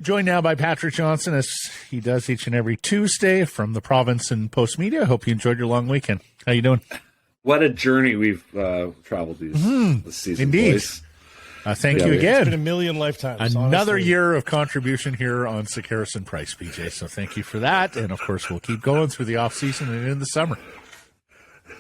Joined now by Patrick Johnston, as he does each and every Tuesday from the province and Post Media. I hope you enjoyed your long weekend. How you doing? What a journey we've traveled this season. Indeed. Boys. Thank you again. It's been a million lifetimes. Another honestly. year of contribution here on Sekeres and Price, PJ. So thank you for that. And, of course, we'll keep going through the off-season and in the summer.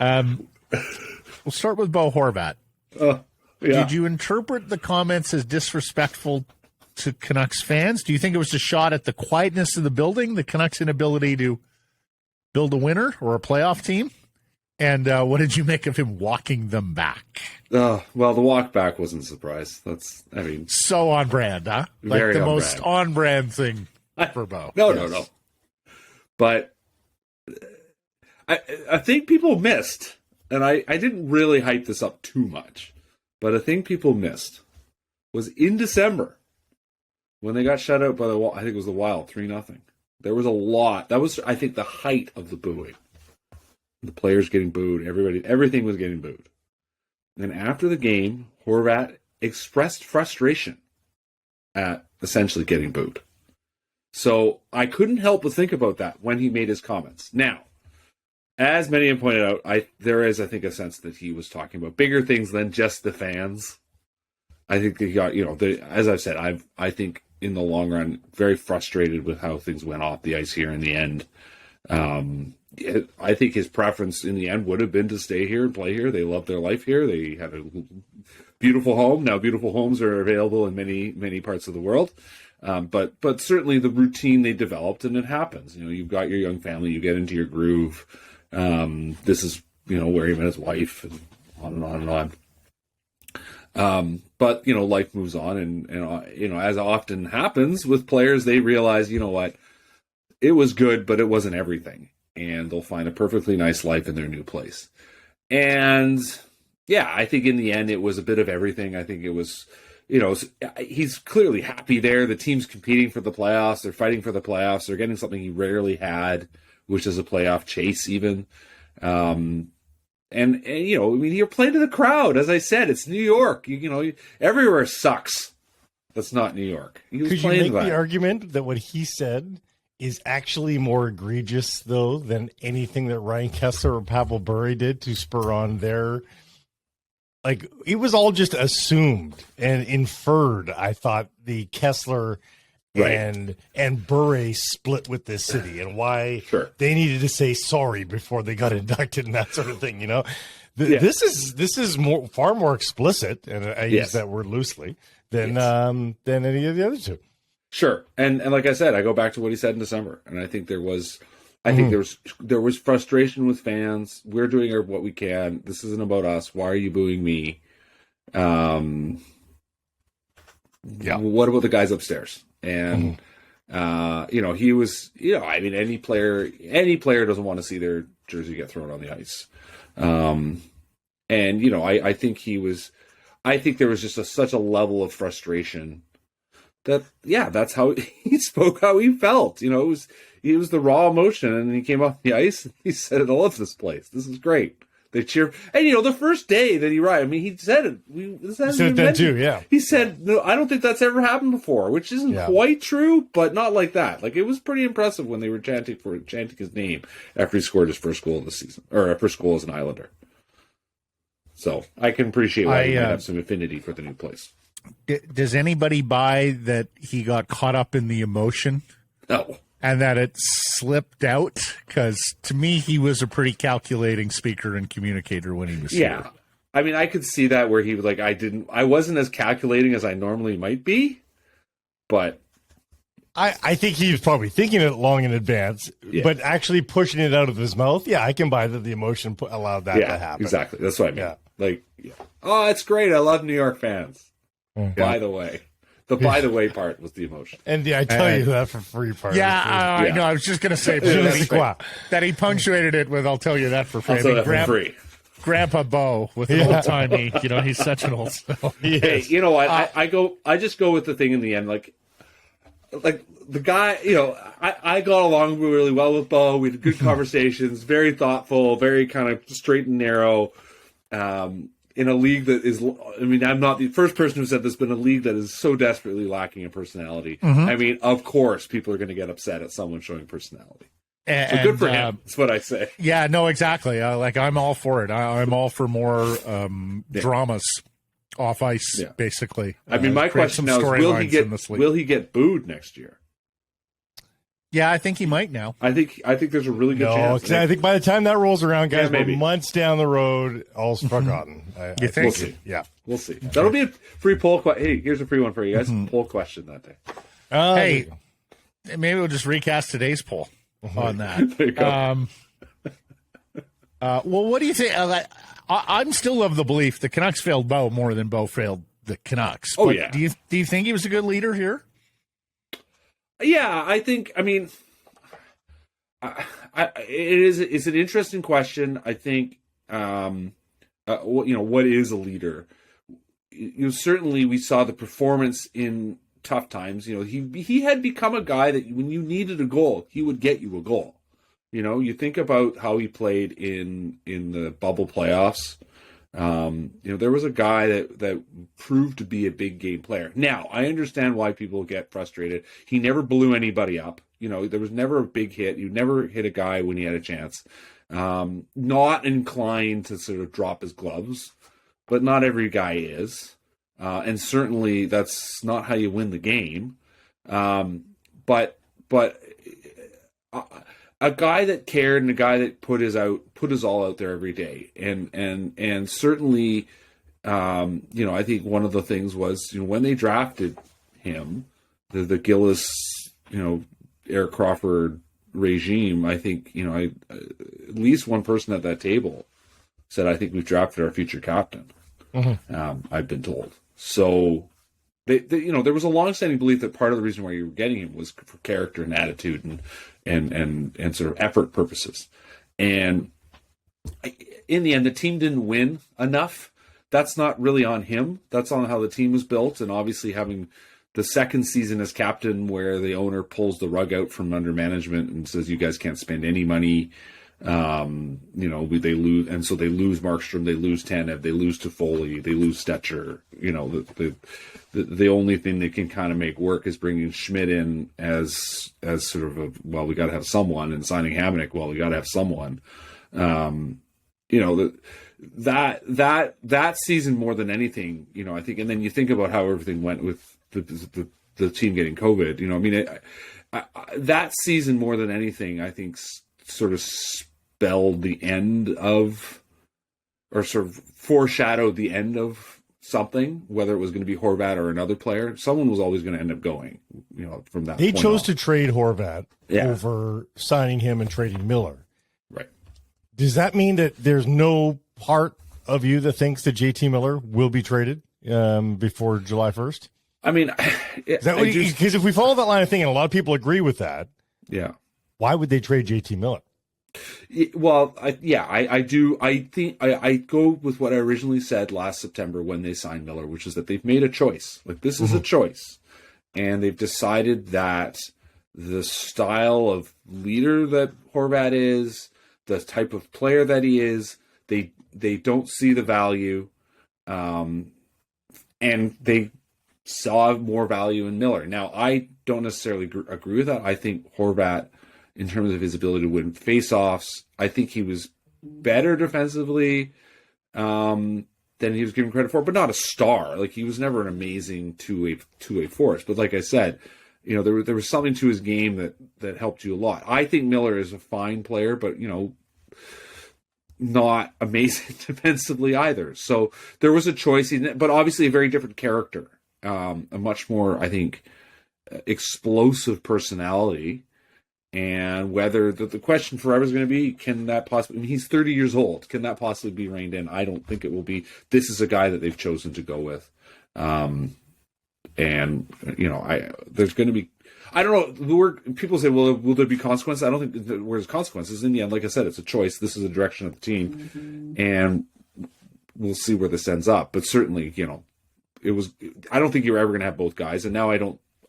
We'll start with Bo Horvat. Yeah. Did you interpret the comments as disrespectful to Canucks fans? Do you think it was a shot at the quietness of the building, the Canucks' inability to build a winner or a playoff team? And what did you make of him walking them back? Well, the walk back wasn't a surprise. So on brand, huh? Like Very the on most brand. on brand thing for Bo. No. But I think people missed, and I didn't really hype this up too much, but a thing people missed was in December when they got shut out by I think it was the Wild, 3-0. There was a lot. That was, I think, the height of the booing. The players getting booed, everything was getting booed. And after the game, Horvat expressed frustration at essentially getting booed. So I couldn't help but think about that when he made his comments. Now, as many have pointed out, there is, I think, a sense that he was talking about bigger things than just the fans. I think he got, as I've said, I think in the long run, very frustrated with how things went off the ice here in the end. I think his preference in the end would have been to stay here and play here. They love their life here. They had a beautiful home. Now beautiful homes are available in many, many parts of the world. But certainly the routine they developed, and it happens. You've got your young family, you get into your groove. This is, where he met his wife, and on and on and on. But, life moves on, and as often happens with players, they realize, what, it was good, but it wasn't everything. And they'll find a perfectly nice life in their new place. And, yeah, I think in the end it was a bit of everything. I think it was, he's clearly happy there. The team's competing for the playoffs. They're fighting for the playoffs. They're getting something he rarely had, which is a playoff chase even. And you're playing to the crowd. As I said, it's New York. Everywhere sucks. That's not New York. Could you make the argument that what he said is actually more egregious, though, than anything that Ryan Kessler or Pavel Bure did to spur on their... Like, it was all just assumed and inferred, I thought, the Kessler and Bure split with this city and why they needed to say sorry before they got inducted and that sort of thing, This is far more explicit, and I use that word loosely, than any of the other two. Sure, and like I said, I go back to what he said in December, and I think there was frustration with fans. We're doing what we can. This isn't about us. Why are you booing me? What about the guys upstairs? And he was, any player doesn't want to see their jersey get thrown on the ice. I think there was just such a level of frustration. That's how he spoke, how he felt. It was the raw emotion, and he came off the ice and he said, "I love this place. This is great." They cheer, and the first day that he arrived, he said it. He said that too. Yeah, he said, "No, I don't think that's ever happened before," which isn't quite true, but not like that. Like, it was pretty impressive when they were chanting his name after he scored his first goal of the season, or first goal as an Islander. So I can appreciate why he might have some affinity for the new place. Does anybody buy that he got caught up in the emotion? No. And that it slipped out? Because to me, he was a pretty calculating speaker and communicator when he was here. I could see that where he was like, I wasn't as calculating as I normally might be, but I think he was probably thinking it long in advance, but actually pushing it out of his mouth. Yeah, I can buy that the emotion allowed that to happen. Exactly. That's what I mean. Oh, it's great. I love New York fans. By the way, by the way part was the emotion. And I tell you that for free part. I know. I was just going to say that he punctuated it with, "I'll tell you that for free." Free. Grandpa Bo with an old timey, he's such an old. Hey, you know what? I just go with the thing in the end. Like the guy, I got along really well with Bo. We had good conversations, very thoughtful, very kind of straight and narrow. in a league that is, I mean, I'm not the first person who said this, but in a league that is so desperately lacking in personality. I mean, of course, people are going to get upset at someone showing personality. So good for him. That's what I say. Yeah, no, exactly. Like, I'm all for it. I'm all for more dramas off ice, basically. I mean, my question now is, will he get booed next year? Yeah, I think he might now. I think there's a really good chance. I think by the time that rolls around, guys, we're months down the road, all's forgotten. You think? We'll see. Yeah. We'll see. Okay. That'll be a free poll. Hey, here's a free one for you guys. Poll question that day. Hey, maybe we'll just recast today's poll on that. There you go. Well, what do you think? I'm still of the belief the Canucks failed Bo more than Bo failed the Canucks. Oh, but yeah. Do you think he was a good leader here? Yeah, I think. I mean, it's an interesting question. I think. What is a leader? Certainly we saw the performance in tough times. He had become a guy that when you needed a goal, he would get you a goal. You think about how he played in the bubble playoffs. There was a guy that proved to be a big game player. Now, I understand why people get frustrated. He never blew anybody up. There was never a big hit. You never hit a guy when he had a chance. Not inclined to sort of drop his gloves, but not every guy is. And certainly that's not how you win the game. But a guy that cared and a guy that put his all out there every day. And certainly, I think one of the things was, when they drafted him, the Gillis, Eric Crawford regime, I think, at least one person at that table said, I think we've drafted our future captain. I've been told. So there was a long-standing belief that part of the reason why you were getting him was for character and attitude and sort of effort purposes. And in the end, the team didn't win enough. That's not really on him. That's on how the team was built. And obviously having the second season as captain where the owner pulls the rug out from under management and says, you guys can't spend any money. They lose. And so they lose Markstrom, they lose Tanev, they lose Toffoli, they lose Stetcher. The only thing that can kind of make work is bringing Schmidt in as sort of we got to have someone, and signing Hamonic. Well, we got to have someone. That season more than anything, I think, and then you think about how everything went with the team getting COVID. That season more than anything, I think, sort of spelled the end of, or sort of foreshadowed the end of something, whether it was going to be Horvat or another player. Someone was always going to end up going, from that They point chose on. to trade Horvat over signing him and trading Miller. Right. Does that mean that there's no part of you that thinks that JT Miller will be traded before July 1st? I mean, because if we follow that line of thinking, and a lot of people agree with that, why would they trade JT Miller? Well, I do. I think I go with what I originally said last September when they signed Miller, which is that they've made a choice. Like, this is a choice. And they've decided that the style of leader that Horvat is, the type of player that he is, they don't see the value. And they saw more value in Miller. Now, I don't necessarily agree with that. I think Horvat, in terms of his ability to win faceoffs, I think he was better defensively than he was given credit for, but not a star. Like, he was never an amazing two-way force. But like I said, there was something to his game that helped you a lot. I think Miller is a fine player, but not amazing defensively either. So there was a choice, but obviously a very different character, a much more, I think, explosive personality. And whether the question forever is going to be, can that possibly, I mean, he's 30 years old. Can that possibly be reined in? I don't think it will be. This is a guy that they've chosen to go with. There's going to be, I don't know, people say, well, will there be consequences? I don't think there's consequences. In the end, like I said, it's a choice. This is the direction of the team. And we'll see where this ends up. But certainly, I don't think you're ever going to have both guys. And now I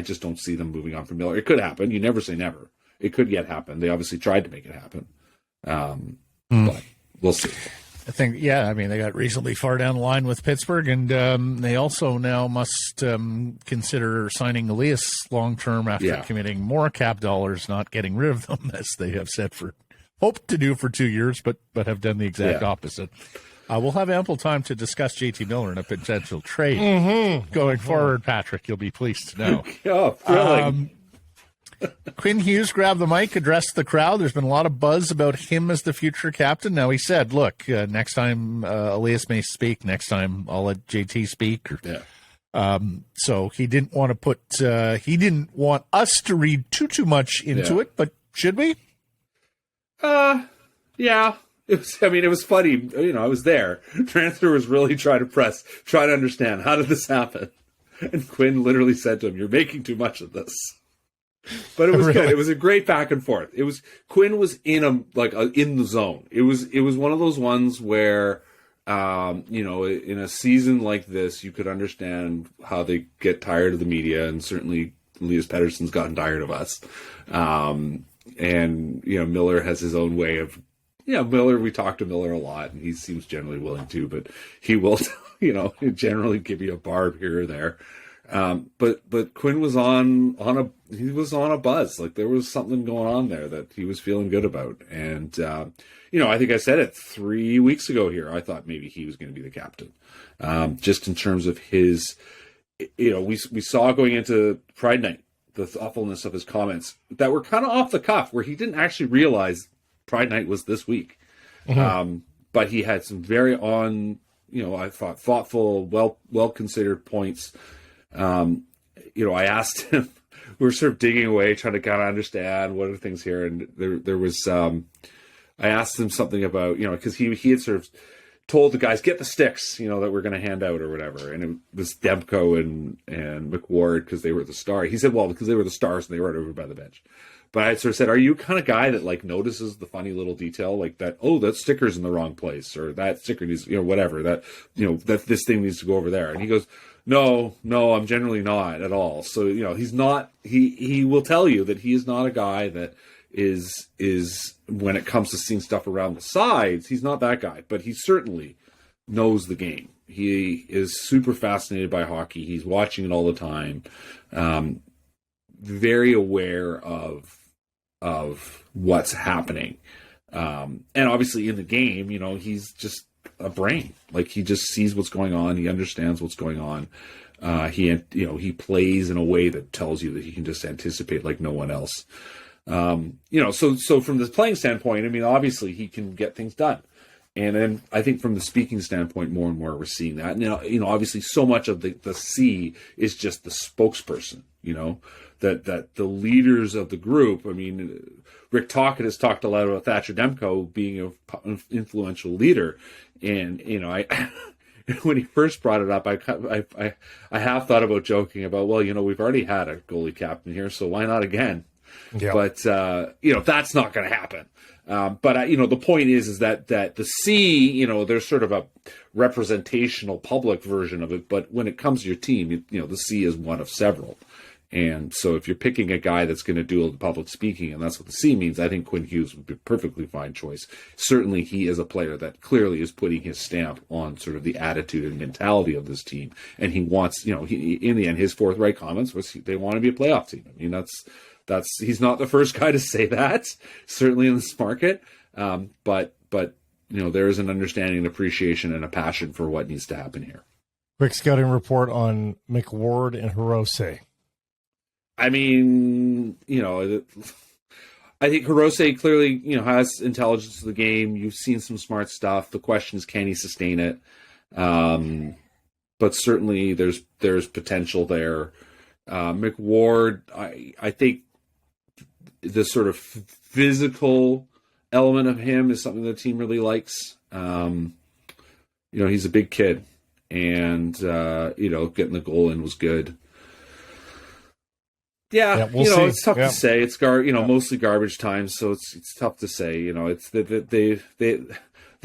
just don't see them moving on from Miller. It could happen. You never say never. It could yet happen. They obviously tried to make it happen. But we'll see. I think, yeah, I mean, they got reasonably far down the line with Pittsburgh, and they also now must consider signing Elias long-term after committing more cap dollars, not getting rid of them, as they have said hoped to do for 2 years, but have done the exact opposite. We'll have ample time to discuss JT Miller and a potential trade going forward, Patrick. You'll be pleased to know. Oh, thrilling. Quinn Hughes grabbed the mic, addressed the crowd. There's been a lot of buzz about him as the future captain. Now, he said, look, next time Elias may speak, next time I'll let JT speak. So he didn't want to he didn't want us to read too much into it, but should we? Yeah. It was funny. I was there. Transfer was really trying to understand, how did this happen? And Quinn literally said to him, "You're making too much of this." But it was good. It was a great back and forth. Quinn was in the zone. It was one of those ones where, in a season like this, you could understand how they get tired of the media, and certainly Elias Pettersson's gotten tired of us. Miller has his own way of, Miller. We talk to Miller a lot, and he seems generally willing to, but he will, generally give you a barb here or there. But Quinn was on a buzz. Like, there was something going on there that he was feeling good about. And, I think I said it 3 weeks ago here. I thought maybe he was going to be the captain. Just in terms of his, we saw going into Pride Night, the thoughtfulness of his comments that were kind of off the cuff, where he didn't actually realize Pride Night was this week. But he had some very I thought thoughtful, well considered points. I asked him, we were sort of digging away, trying to kind of understand what are things here. And there was, I asked him something about, because he had sort of told the guys, get the sticks, that we're going to hand out or whatever. And it was Demko and McWard, because they were the star. He said, well, because they were the stars and they were right over by the bench. But I sort of said, are you kind of guy that notices the funny little detail, like that, oh, that sticker's in the wrong place, or that sticker needs, whatever, that, that this thing needs to go over there. And he goes, no, I'm generally not at all. So, he's not, he will tell you that he is not a guy that is when it comes to seeing stuff around the sides, he's not that guy, but he certainly knows the game. He is super fascinated by hockey. He's watching it all the time. Very aware of what's happening. And obviously in the game, he's just a brain. Like, he just sees what's going on. He understands what's going on. He plays in a way that tells you that he can just anticipate like no one else. So from the playing standpoint, obviously he can get things done. And then I think from the speaking standpoint, more and more we're seeing that. And, obviously so much of the C is just the spokesperson, that the leaders of the group, Rick Tocchet has talked a lot about Thatcher Demko being an influential leader. And, I when he first brought it up, I half thought about joking about, well, we've already had a goalie captain here, so why not again? Yeah. But, that's not going to happen. But the point is that the C, there's sort of a representational public version of it. But when it comes to your team, the C is one of several. And so if you're picking a guy that's going to do all the public speaking, and that's what the C means, I think Quinn Hughes would be a perfectly fine choice. Certainly he is a player that clearly is putting his stamp on sort of the attitude and mentality of this team. And he wants, in the end, his forthright comments was they want to be a playoff team. That's he's not the first guy to say that, certainly in this market. But there is an understanding, an appreciation, and a passion for what needs to happen here. Quick scouting report on McWard and Hirose. I think Hirose clearly, has intelligence of the game. You've seen some smart stuff. The question is, can he sustain it? But certainly there's potential there. McWard, I think the sort of physical element of him is something the team really likes. He's a big kid, and getting the goal in was good. Yeah, we'll see. It's tough to say. It's mostly garbage time, so it's tough to say. It's the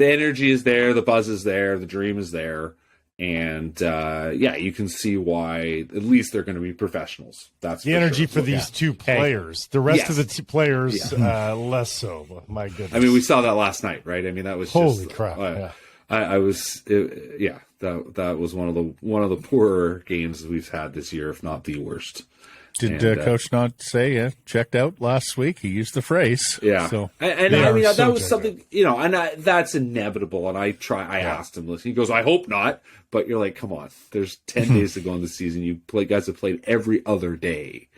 energy is there, the buzz is there, the dream is there, and you can see why at least they're going to be professionals. That's the energy for these two players. The rest of the players less so. My goodness. We saw that last night, right? That was holy crap. I was, yeah, that was one of the poorer games we've had this year, if not the worst. Did Coach not say checked out last week? He used the phrase. Yeah. So and I mean, that was something, and that's inevitable. And I asked him, listen, he goes, I hope not. But you're like, come on, there's 10 days to go in the season. Guys have played every other day.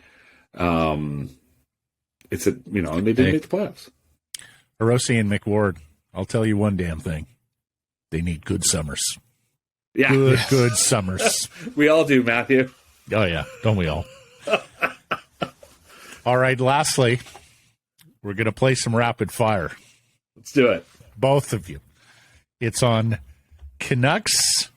And they didn't make the playoffs. Hirose and McWard, I'll tell you one damn thing. They need good summers. Yeah. Good summers. We all do, Matthew. Oh, yeah. Don't we all? All right. Lastly, we're going to play some rapid fire. Let's do it. Both of you. It's on Canucks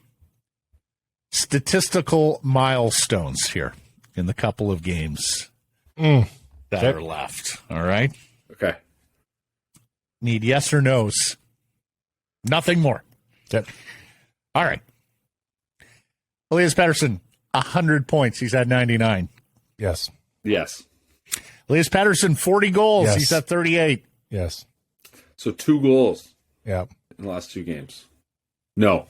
statistical milestones here in the couple of games that are left. All right. Okay. Need yes or no's. Nothing more. Yep. All right. Elias Pettersson, 100 points. He's at 99. Yes. Yes. Elias Pettersson, 40 goals. Yes. He's at 38. Yes. So 2 goals Yeah. in the last 2 games. No.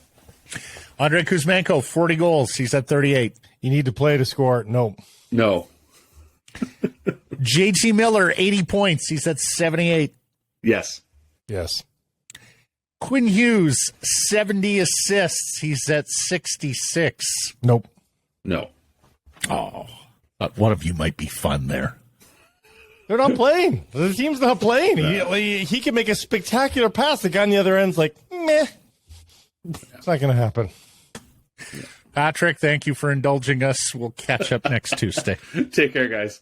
Andrei Kuzmenko, 40 goals. He's at 38. You need to play to score. No. No. JT Miller, 80 points. He's at 78. Yes. Yes. Quinn Hughes, 70 assists. He's at 66. Nope. No. Oh, thought one of you might be fun there. They're not playing. The team's not playing. He can make a spectacular pass. The guy on the other end's like, meh. It's not going to happen. Patrick, thank you for indulging us. We'll catch up next Tuesday. Take care, guys.